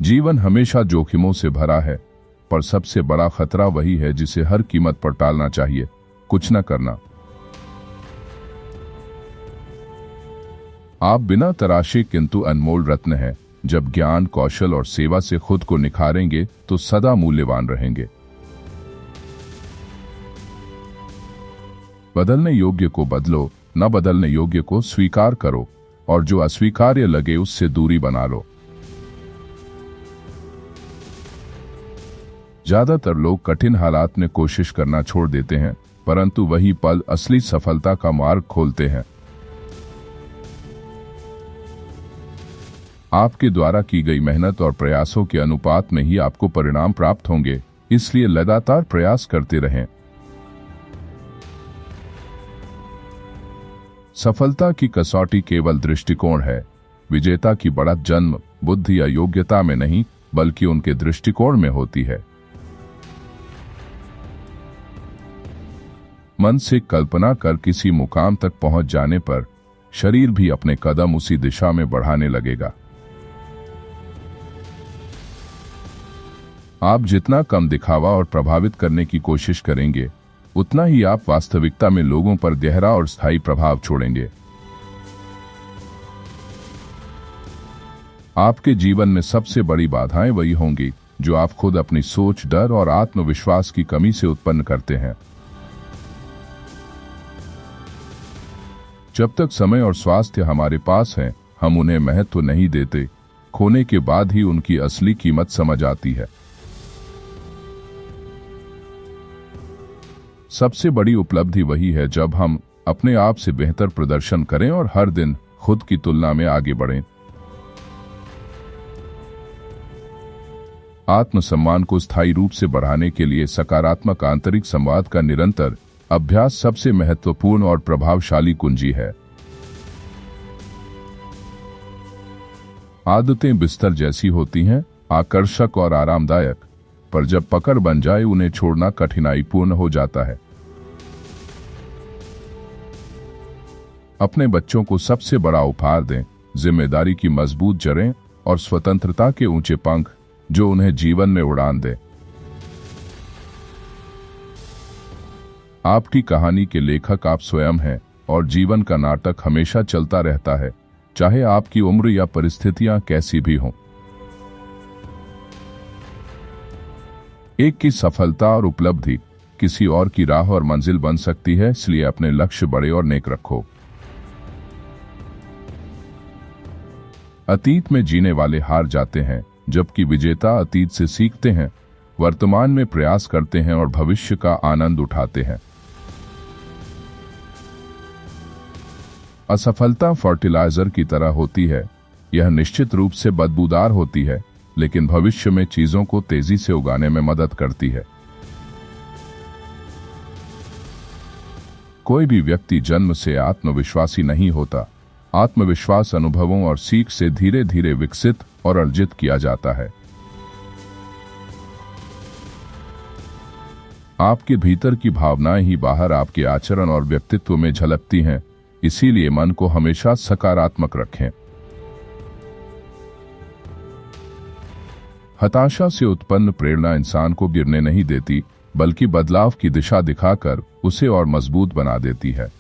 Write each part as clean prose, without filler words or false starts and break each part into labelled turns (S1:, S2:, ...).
S1: जीवन हमेशा जोखिमों से भरा है, पर सबसे बड़ा खतरा वही है जिसे हर कीमत पर टालना चाहिए, कुछ न करना। आप बिना तराशे किंतु अनमोल रत्न हैं। जब ज्ञान, कौशल और सेवा से खुद को निखारेंगे तो सदा मूल्यवान रहेंगे। बदलने योग्य को बदलो, न बदलने योग्य को स्वीकार करो, और जो अस्वीकार्य लगे उससे दूरी बना लो। ज्यादातर लोग कठिन हालात में कोशिश करना छोड़ देते हैं, परंतु वही पल असली सफलता का मार्ग खोलते हैं। आपके द्वारा की गई मेहनत और प्रयासों के अनुपात में ही आपको परिणाम प्राप्त होंगे, इसलिए लगातार प्रयास करते रहें। सफलता की कसौटी केवल दृष्टिकोण है। विजेता की बढ़त जन्म, बुद्धि या योग्यता में नहीं, बल्कि उनके दृष्टिकोण में होती है। मन से कल्पना कर किसी मुकाम तक पहुंच जाने पर शरीर भी अपने कदम उसी दिशा में बढ़ाने लगेगा। आप जितना कम दिखावा और प्रभावित करने की कोशिश करेंगे, उतना ही आप वास्तविकता में लोगों पर गहरा और स्थायी प्रभाव छोड़ेंगे। आपके जीवन में सबसे बड़ी बाधाएं वही होंगी जो आप खुद अपनी सोच, डर और आत्मविश्वास की कमी से उत्पन्न करते हैं। जब तक समय और स्वास्थ्य हमारे पास है, हम उन्हें महत्व नहीं देते। खोने के बाद ही उनकी असली कीमत समझ आती है। सबसे बड़ी उपलब्धि वही है जब हम अपने आप से बेहतर प्रदर्शन करें और हर दिन खुद की तुलना में आगे बढ़ें। आत्मसम्मान को स्थायी रूप से बढ़ाने के लिए सकारात्मक आंतरिक संवाद का निरंतर अभ्यास सबसे महत्वपूर्ण और प्रभावशाली कुंजी है। आदतें बिस्तर जैसी होती हैं, आकर्षक और आरामदायक, पर जब पकड़ बन जाए उन्हें छोड़ना कठिनाईपूर्ण हो जाता है। अपने बच्चों को सबसे बड़ा उपहार दें, जिम्मेदारी की मजबूत जड़ें और स्वतंत्रता के ऊंचे पंख जो उन्हें जीवन में उड़ान दें। आपकी कहानी के लेखक आप स्वयं हैं और जीवन का नाटक हमेशा चलता रहता है, चाहे आपकी उम्र या परिस्थितियां कैसी भी हों। एक की सफलता और उपलब्धि किसी और की राह और मंजिल बन सकती है, इसलिए अपने लक्ष्य बड़े और नेक रखो। अतीत में जीने वाले हार जाते हैं, जबकि विजेता अतीत से सीखते हैं, वर्तमान में प्रयास करते हैं और भविष्य का आनंद उठाते हैं। असफलता फर्टिलाइजर की तरह होती है। यह निश्चित रूप से बदबूदार होती है, लेकिन भविष्य में चीजों को तेजी से उगाने में मदद करती है। कोई भी व्यक्ति जन्म से आत्मविश्वासी नहीं होता। आत्मविश्वास अनुभवों और सीख से धीरे धीरे विकसित और अर्जित किया जाता है। आपके भीतर की भावनाएं ही बाहर आपके आचरण और व्यक्तित्व में झलकती हैं, इसीलिए मन को हमेशा सकारात्मक रखें। हताशा से उत्पन्न प्रेरणा इंसान को गिरने नहीं देती, बल्कि बदलाव की दिशा दिखाकर उसे और मजबूत बना देती है।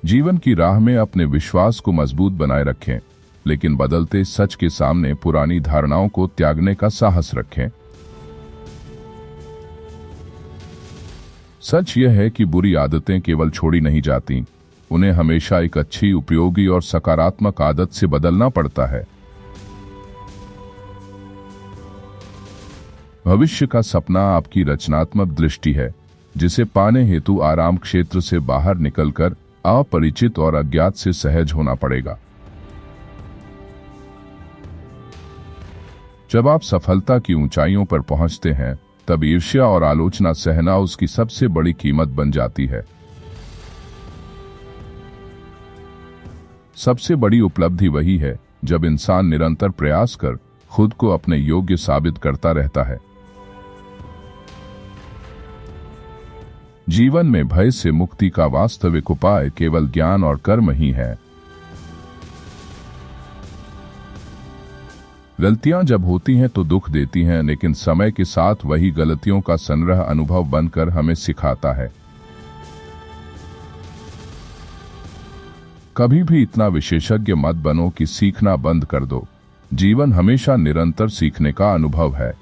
S1: जीवन की राह में अपने विश्वास को मजबूत बनाए रखें, लेकिन बदलते सच के सामने पुरानी धारणाओं को त्यागने का साहस रखें। सच यह है कि बुरी आदतें केवल छोड़ी नहीं जाती, उन्हें हमेशा एक अच्छी, उपयोगी और सकारात्मक आदत से बदलना पड़ता है। भविष्य का सपना आपकी रचनात्मक दृष्टि है, जिसे पाने हेतु आराम क्षेत्र से बाहर निकलकर अपरिचित और अज्ञात से सहज होना पड़ेगा। जब आप सफलता की ऊंचाइयों पर पहुंचते हैं, तब ईर्ष्या और आलोचना सहना उसकी सबसे बड़ी कीमत बन जाती है। सबसे बड़ी उपलब्धि वही है जब इंसान निरंतर प्रयास कर खुद को अपने योग्य साबित करता रहता है। जीवन में भय से मुक्ति का वास्तविक उपाय केवल ज्ञान और कर्म ही है। गलतियां जब होती हैं तो दुख देती हैं, लेकिन समय के साथ वही गलतियों का संग्रह अनुभव बनकर हमें सिखाता है। कभी भी इतना विशेषज्ञ मत बनो कि सीखना बंद कर दो। जीवन हमेशा निरंतर सीखने का अनुभव है।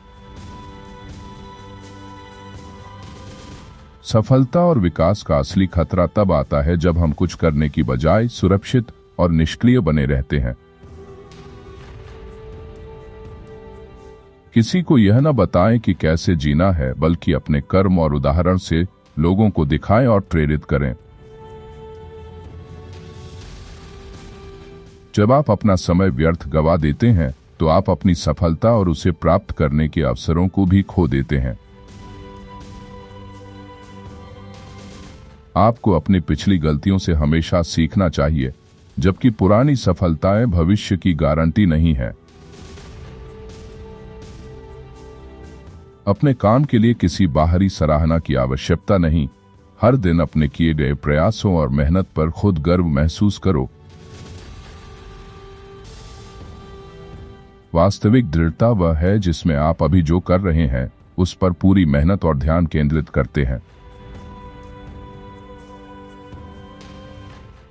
S1: सफलता और विकास का असली खतरा तब आता है जब हम कुछ करने की बजाय सुरक्षित और निष्क्रिय बने रहते हैं। किसी को यह न बताएं कि कैसे जीना है, बल्कि अपने कर्म और उदाहरण से लोगों को दिखाएं और प्रेरित करें। जब आप अपना समय व्यर्थ गवा देते हैं तो आप अपनी सफलता और उसे प्राप्त करने के अवसरों को भी खो देते हैं। आपको अपनी पिछली गलतियों से हमेशा सीखना चाहिए, जबकि पुरानी सफलताएं भविष्य की गारंटी नहीं है। अपने काम के लिए किसी बाहरी सराहना की आवश्यकता नहीं। हर दिन अपने किए गए प्रयासों और मेहनत पर खुद गर्व महसूस करो। वास्तविक दृढ़ता वह है जिसमें आप अभी जो कर रहे हैं उस पर पूरी मेहनत और ध्यान केंद्रित करते हैं।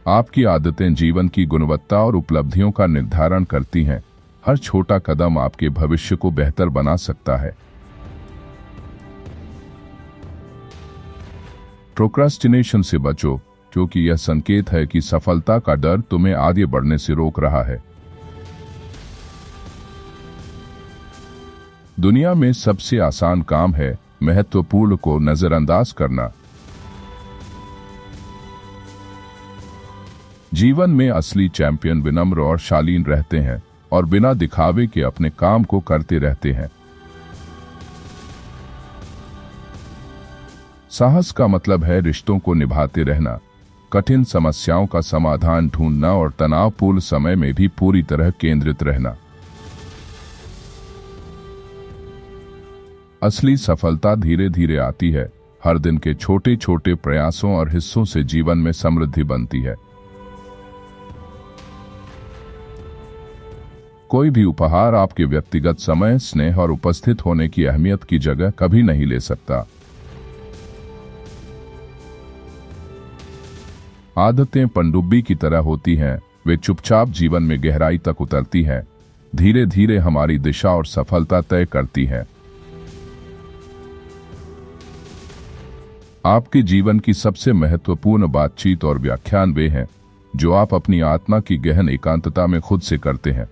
S1: आपकी आदतें जीवन की गुणवत्ता और उपलब्धियों का निर्धारण करती हैं। हर छोटा कदम आपके भविष्य को बेहतर बना सकता है। प्रोक्रास्टिनेशन से बचो, क्योंकि यह संकेत है कि सफलता का डर तुम्हें आगे बढ़ने से रोक रहा है। दुनिया में सबसे आसान काम है महत्वपूर्ण को नजरअंदाज करना। जीवन में असली चैंपियन विनम्र और शालीन रहते हैं और बिना दिखावे के अपने काम को करते रहते हैं। साहस का मतलब है रिश्तों को निभाते रहना, कठिन समस्याओं का समाधान ढूंढना और तनावपूर्ण समय में भी पूरी तरह केंद्रित रहना। असली सफलता धीरे धीरे आती है। हर दिन के छोटे छोटे प्रयासों और हिस्सों से जीवन में समृद्धि बनती है। कोई भी उपहार आपके व्यक्तिगत समय, स्नेह और उपस्थित होने की अहमियत की जगह कभी नहीं ले सकता। आदतें पनडुब्बी की तरह होती हैं, वे चुपचाप जीवन में गहराई तक उतरती हैं, धीरे धीरे हमारी दिशा और सफलता तय करती हैं। आपके जीवन की सबसे महत्वपूर्ण बातचीत और व्याख्यान वे हैं जो आप अपनी आत्मा की गहन एकांतता में खुद से करते हैं।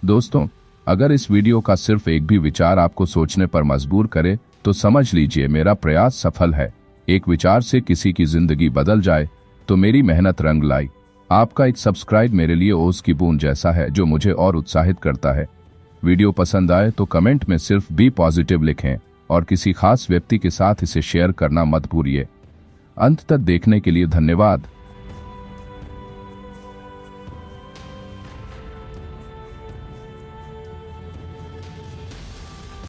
S1: दोस्तों, अगर इस वीडियो का सिर्फ एक भी विचार आपको सोचने पर मजबूर करे तो समझ लीजिए मेरा प्रयास सफल है। एक विचार से किसी की जिंदगी बदल जाए तो मेरी मेहनत रंग लाई। आपका एक सब्सक्राइब मेरे लिए ओस की बूंद जैसा है जो मुझे और उत्साहित करता है। वीडियो पसंद आए तो कमेंट में सिर्फ बी पॉजिटिव लिखें और किसी खास व्यक्ति के साथ इसे शेयर करना मत भूलिए। अंत तक देखने के लिए धन्यवाद।